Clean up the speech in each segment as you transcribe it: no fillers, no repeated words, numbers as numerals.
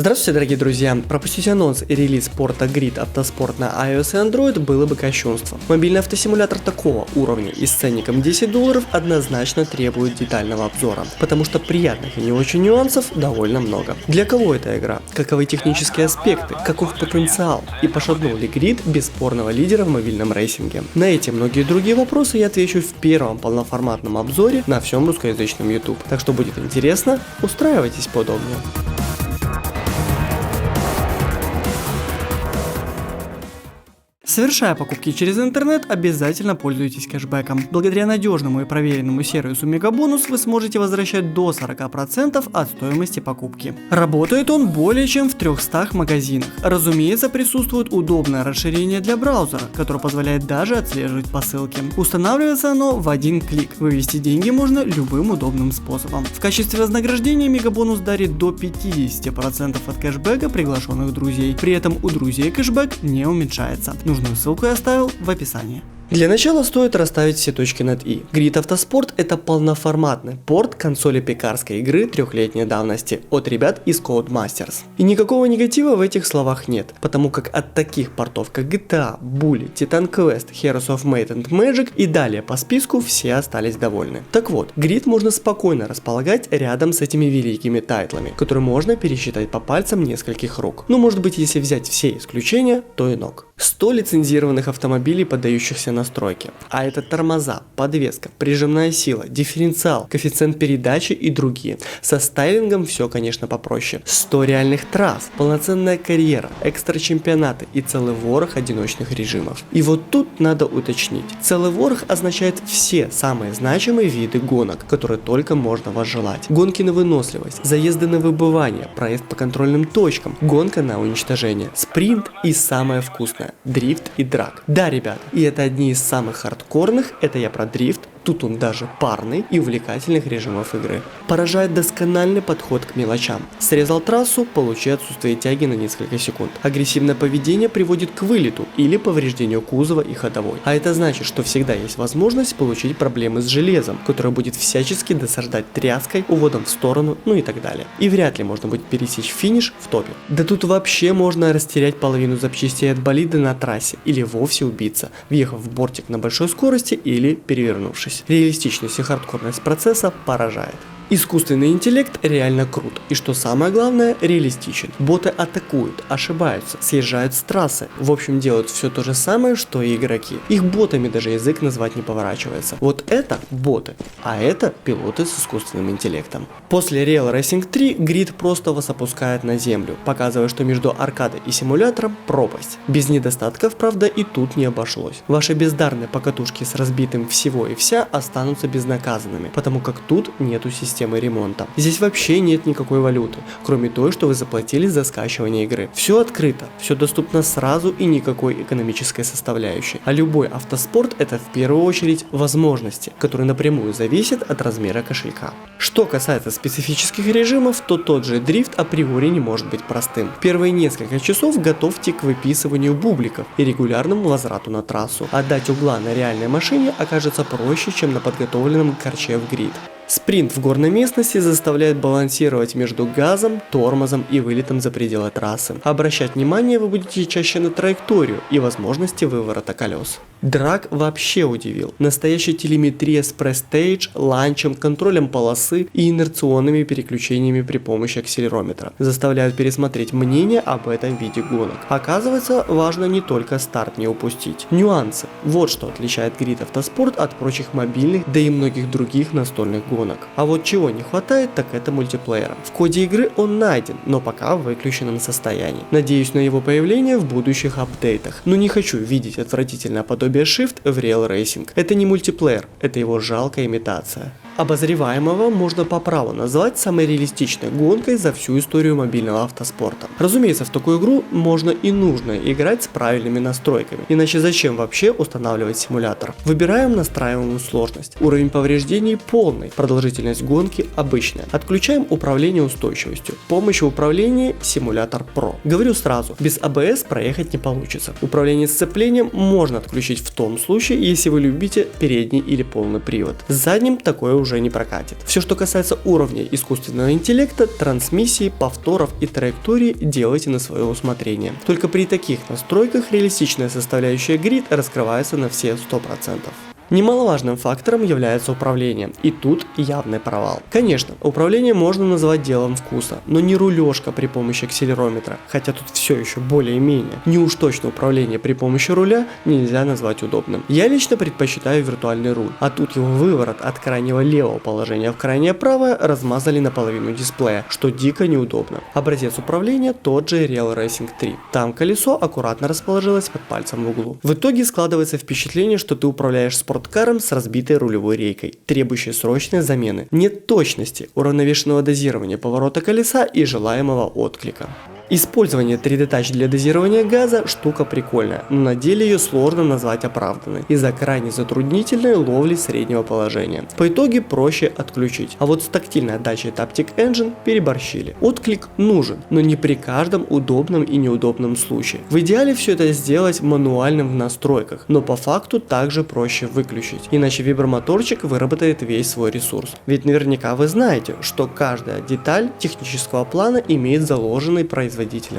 Здравствуйте, дорогие друзья! Пропустить анонс и релиз порта Grid Автоспорт на iOS и Android было бы кощунством. Мобильный автосимулятор такого уровня и с ценником $10 однозначно требует детального обзора, потому что приятных и не очень нюансов довольно много. Для кого эта игра? Каковы технические аспекты? Каков потенциал? И пошагнул ли Grid бесспорного лидера в мобильном рейсинге? На эти и многие другие вопросы я отвечу в первом полноформатном обзоре на всем русскоязычном YouTube. Так что будет интересно, устраивайтесь поудобнее. Совершая покупки через интернет, обязательно пользуйтесь кэшбэком. Благодаря надежному и проверенному сервису Мегабонус вы сможете возвращать до 40% от стоимости покупки. Работает он более чем в 300 магазинах. Разумеется, присутствует удобное расширение для браузера, которое позволяет даже отслеживать посылки. Устанавливается оно в один клик. Вывести деньги можно любым удобным способом. В качестве вознаграждения Мегабонус дарит до 50% от кэшбэка приглашенных друзей. При этом у друзей кэшбэк не уменьшается. Нужную ссылку я оставил в описании. Для начала стоит расставить все точки над «и». Grid Автоспорт — это полноформатный порт консоли пекарской игры трехлетней давности от ребят из Codemasters. И никакого негатива в этих словах нет, потому как от таких портов как GTA, Bully, Titan Quest, Heroes of Might and Magic и далее по списку все остались довольны. Так вот, Grid можно спокойно располагать рядом с этими великими тайтлами, которые можно пересчитать по пальцам нескольких рук. Ну, может быть, если взять все исключения, то и ног. 100 лицензированных автомобилей, поддающихся настройке. А это тормоза, подвеска, прижимная сила, дифференциал, коэффициент передачи и другие. Со стайлингом все, конечно, попроще. 100 реальных трасс, полноценная карьера, экстра чемпионаты и целый ворох одиночных режимов. И вот тут надо уточнить. Целый ворох означает все самые значимые виды гонок, которые только можно возжелать. Гонки на выносливость, заезды на выбывание, проезд по контрольным точкам, гонка на уничтожение, спринт и самое вкусное — дрифт и драг. Да, ребят, и это одни из самых хардкорных, это я про дрифт. Тут он даже парный и увлекательных режимов игры. Поражает доскональный подход к мелочам. Срезал трассу, получи отсутствие тяги на несколько секунд. Агрессивное поведение приводит к вылету или повреждению кузова и ходовой. А это значит, что всегда есть возможность получить проблемы с железом, которое будет всячески досаждать тряской, уводом в сторону, ну и так далее. И вряд ли можно будет пересечь финиш в топе. Да тут вообще можно растерять половину запчастей от болида на трассе или вовсе убиться, въехав в бортик на большой скорости или перевернувшись. Реалистичность и хардкорность процесса поражает. Искусственный интеллект реально крут, и что самое главное, реалистичен. Боты атакуют, ошибаются, съезжают с трассы, в общем делают все то же самое, что и игроки. Их ботами даже язык назвать не поворачивается. Вот это боты, а это пилоты с искусственным интеллектом. После Real Racing 3 Grid просто вас опускает на землю, показывая, что между аркадой и симулятором пропасть. Без недостатков, правда, и тут не обошлось. Ваши бездарные покатушки с разбитым всего и вся останутся безнаказанными, потому как тут нету системы ремонта. Здесь вообще нет никакой валюты, кроме той, что вы заплатили за скачивание игры. Все открыто, все доступно сразу и никакой экономической составляющей. А любой автоспорт — это в первую очередь возможности, которые напрямую зависят от размера кошелька. Что касается специфических режимов, то тот же дрифт априори не может быть простым. Первые несколько часов готовьте к выписыванию бубликов и регулярному возврату на трассу. Отдать угла на реальной машине окажется проще, чем на подготовленном корче в Grid. Спринт в горной местности заставляет балансировать между газом, тормозом и вылетом за пределы трассы. Обращать внимание вы будете чаще на траекторию и возможности выворота колес. Драг вообще удивил. Настоящая телеметрия с престейдж, ланчем, контролем полосы и инерционными переключениями при помощи акселерометра заставляют пересмотреть мнение об этом виде гонок. Оказывается, важно не только старт не упустить. Нюансы. Вот что отличает Grid Автоспорт от прочих мобильных, да и многих других настольных гонок. А вот чего не хватает, так это мультиплеера. В коде игры он найден, но пока в выключенном состоянии. Надеюсь на его появление в будущих апдейтах. Но не хочу видеть отвратительное подобие Shift в Real Racing. Это не мультиплеер, это его жалкая имитация. Обозреваемого можно по праву назвать самой реалистичной гонкой за всю историю мобильного автоспорта. Разумеется, в такую игру можно и нужно играть с правильными настройками, иначе зачем вообще устанавливать симулятор? Выбираем настраиваемую сложность. Уровень повреждений полный, продолжительность гонки обычная. Отключаем управление устойчивостью. Помощь в управлении симулятор Pro. Говорю сразу, без ABS проехать не получится. Управление сцеплением можно отключить включить в том случае, если вы любите передний или полный привод. С задним такое уже не прокатит. Все, что касается уровня искусственного интеллекта, трансмиссии, повторов и траектории, делайте на свое усмотрение. Только при таких настройках реалистичная составляющая Grid раскрывается на все 100%. Немаловажным фактором является управление, и тут явный провал. Конечно, управление можно назвать делом вкуса, но не рулежка при помощи акселерометра, хотя тут все еще более-менее. Не уж точно управление при помощи руля нельзя назвать удобным. Я лично предпочитаю виртуальный руль, а тут его выворот от крайнего левого положения в крайнее правое размазали наполовину дисплея, что дико неудобно. Образец управления тот же Real Racing 3. Там колесо аккуратно расположилось под пальцем в углу. В итоге складывается впечатление, что ты управляешь спорткаром с разбитой рулевой рейкой, требующей срочной замены. Нет точности, уравновешенного дозирования поворота колеса и желаемого отклика. Использование 3D Touch для дозирования газа штука прикольная, но на деле ее сложно назвать оправданной из-за крайне затруднительной ловли среднего положения. По итоге проще отключить, а вот с тактильной отдачей Taptic Engine переборщили. Отклик нужен, но не при каждом удобном и неудобном случае. В идеале все это сделать мануальным в настройках, но по факту также проще выключить, иначе вибромоторчик выработает весь свой ресурс. Ведь наверняка вы знаете, что каждая деталь технического плана имеет заложенный производителем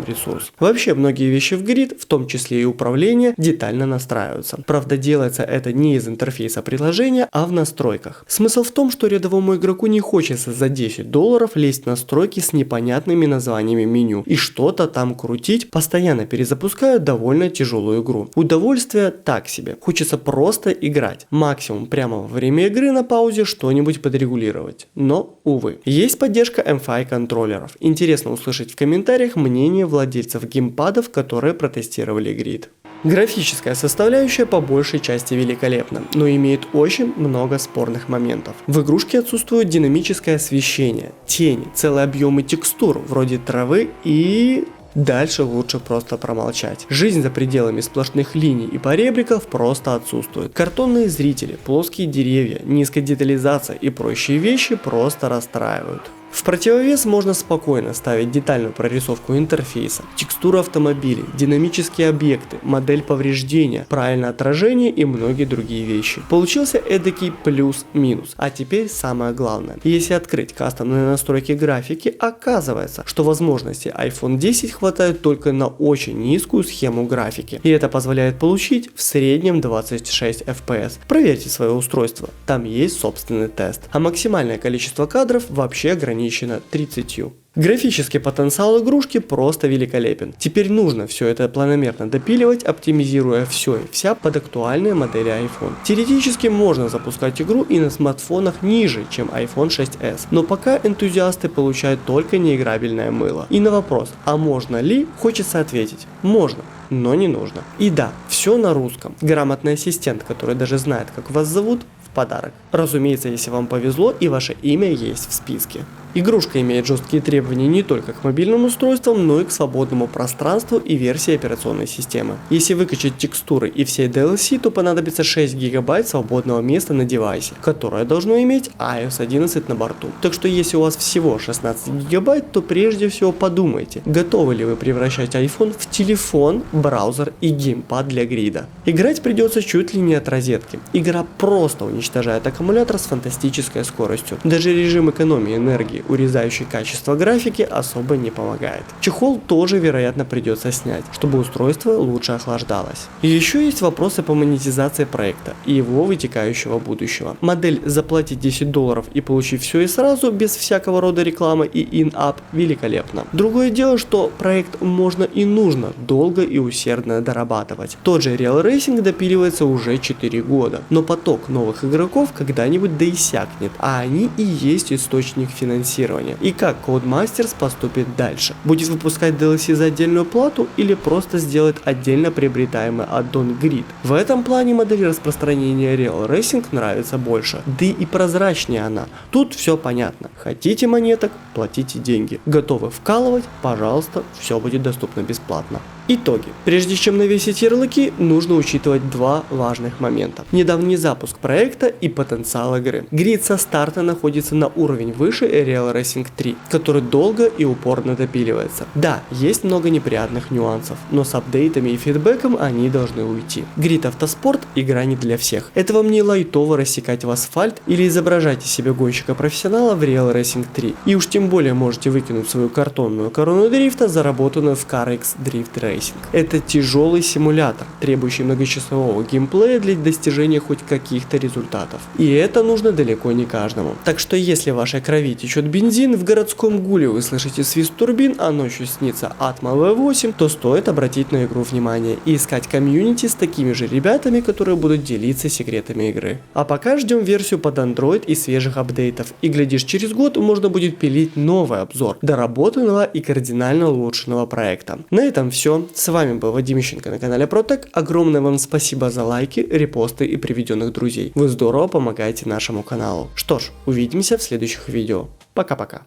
ресурс. Вообще многие вещи в Grid, в том числе и управление, детально настраиваются. Правда, делается это не из интерфейса приложения, а в настройках. Смысл в том, что рядовому игроку не хочется за $10 лезть в настройки с непонятными названиями меню и что-то там крутить, постоянно перезапуская довольно тяжелую игру. Удовольствие так себе. Хочется просто играть. Максимум прямо во время игры на паузе что-нибудь подрегулировать. Но, увы. Есть поддержка MFI контроллеров. Интересно услышать в комментариях мнение владельцев геймпадов, которые протестировали Grid. Графическая составляющая по большей части великолепна, но имеет очень много спорных моментов. В игрушке отсутствует динамическое освещение, тени, целые объемы текстур, вроде травы и... Дальше лучше просто промолчать. Жизнь за пределами сплошных линий и поребриков просто отсутствует. Картонные зрители, плоские деревья, низкая детализация и прочие вещи просто расстраивают. В противовес можно спокойно ставить детальную прорисовку интерфейса, текстуру автомобилей, динамические объекты, модель повреждения, правильное отражение и многие другие вещи. Получился эдакий плюс-минус. А теперь самое главное. Если открыть кастомные настройки графики, оказывается, что возможностей iPhone 10 хватает только на очень низкую схему графики. И это позволяет получить в среднем 26 FPS. Проверьте свое устройство, там есть собственный тест. А максимальное количество кадров вообще ограничено 30. Графический потенциал игрушки просто великолепен. Теперь нужно все это планомерно допиливать, оптимизируя все и вся под актуальные модели iPhone. Теоретически можно запускать игру и на смартфонах ниже, чем iPhone 6s, но пока энтузиасты получают только неиграбельное мыло. И на вопрос, а можно ли, хочется ответить, можно. Но не нужно. И да, все на русском. Грамотный ассистент, который даже знает, как вас зовут, в подарок. Разумеется, если вам повезло и ваше имя есть в списке. Игрушка имеет жесткие требования не только к мобильным устройствам, но и к свободному пространству и версии операционной системы. Если выкачать текстуры и все DLC, то понадобится 6 гигабайт свободного места на девайсе, которое должно иметь iOS 11 на борту. Так что если у вас всего 16 гигабайт, то прежде всего подумайте, готовы ли вы превращать iPhone в телефон, браузер и геймпад для грида. Играть придется чуть ли не от розетки. Игра просто уничтожает аккумулятор с фантастической скоростью. Даже режим экономии энергии, урезающий качество графики, особо не помогает. Чехол тоже, вероятно, придется снять, чтобы устройство лучше охлаждалось. И еще есть вопросы по монетизации проекта и его вытекающего будущего. Модель заплатить $10 и получить все и сразу, без всякого рода рекламы и in-app, великолепна. Другое дело, что проект можно и нужно долго и усердно дорабатывать. Тот же Real Racing допиливается уже 4 года, но поток новых игроков когда-нибудь да иссякнет, а они и есть источник финансирования. И как Codemasters поступит дальше? Будет выпускать DLC за отдельную плату или просто сделает отдельно приобретаемый аддон Grid? В этом плане модель распространения Real Racing нравится больше, да и прозрачнее она. Тут все понятно. Хотите монеток, платите деньги. Готовы вкалывать? Пожалуйста, все будет доступно бесплатно. Итоги. Прежде чем навесить ярлыки, нужно учитывать два важных момента. Недавний запуск проекта и потенциал игры. Грид со старта находится на уровень выше Real Racing 3, который долго и упорно допиливается. Да, есть много неприятных нюансов, но с апдейтами и фидбэком они должны уйти. Грид Автоспорт – игра не для всех. Это вам не лайтово рассекать в асфальт или изображать из себя гонщика-профессионала в Real Racing 3. И уж тем более можете выкинуть свою картонную корону дрифта, заработанную в CarX Drift Racing. Это тяжелый симулятор, требующий многочасового геймплея для достижения хоть каких-то результатов. И это нужно далеко не каждому. Так что если в вашей крови течет бензин, в городском гуле вы слышите свист турбин, а ночью снится Atmo V8, то стоит обратить на игру внимание и искать комьюнити с такими же ребятами, которые будут делиться секретами игры. А пока ждем версию под Android и свежих апдейтов, и глядишь, через год можно будет пилить новый обзор доработанного и кардинально улучшенного проекта. На этом все. С вами был Вадим Ищенко на канале Протек. Огромное вам спасибо за лайки, репосты и приведенных друзей. Вы здорово помогаете нашему каналу. Что ж, увидимся в следующих видео. Пока-пока.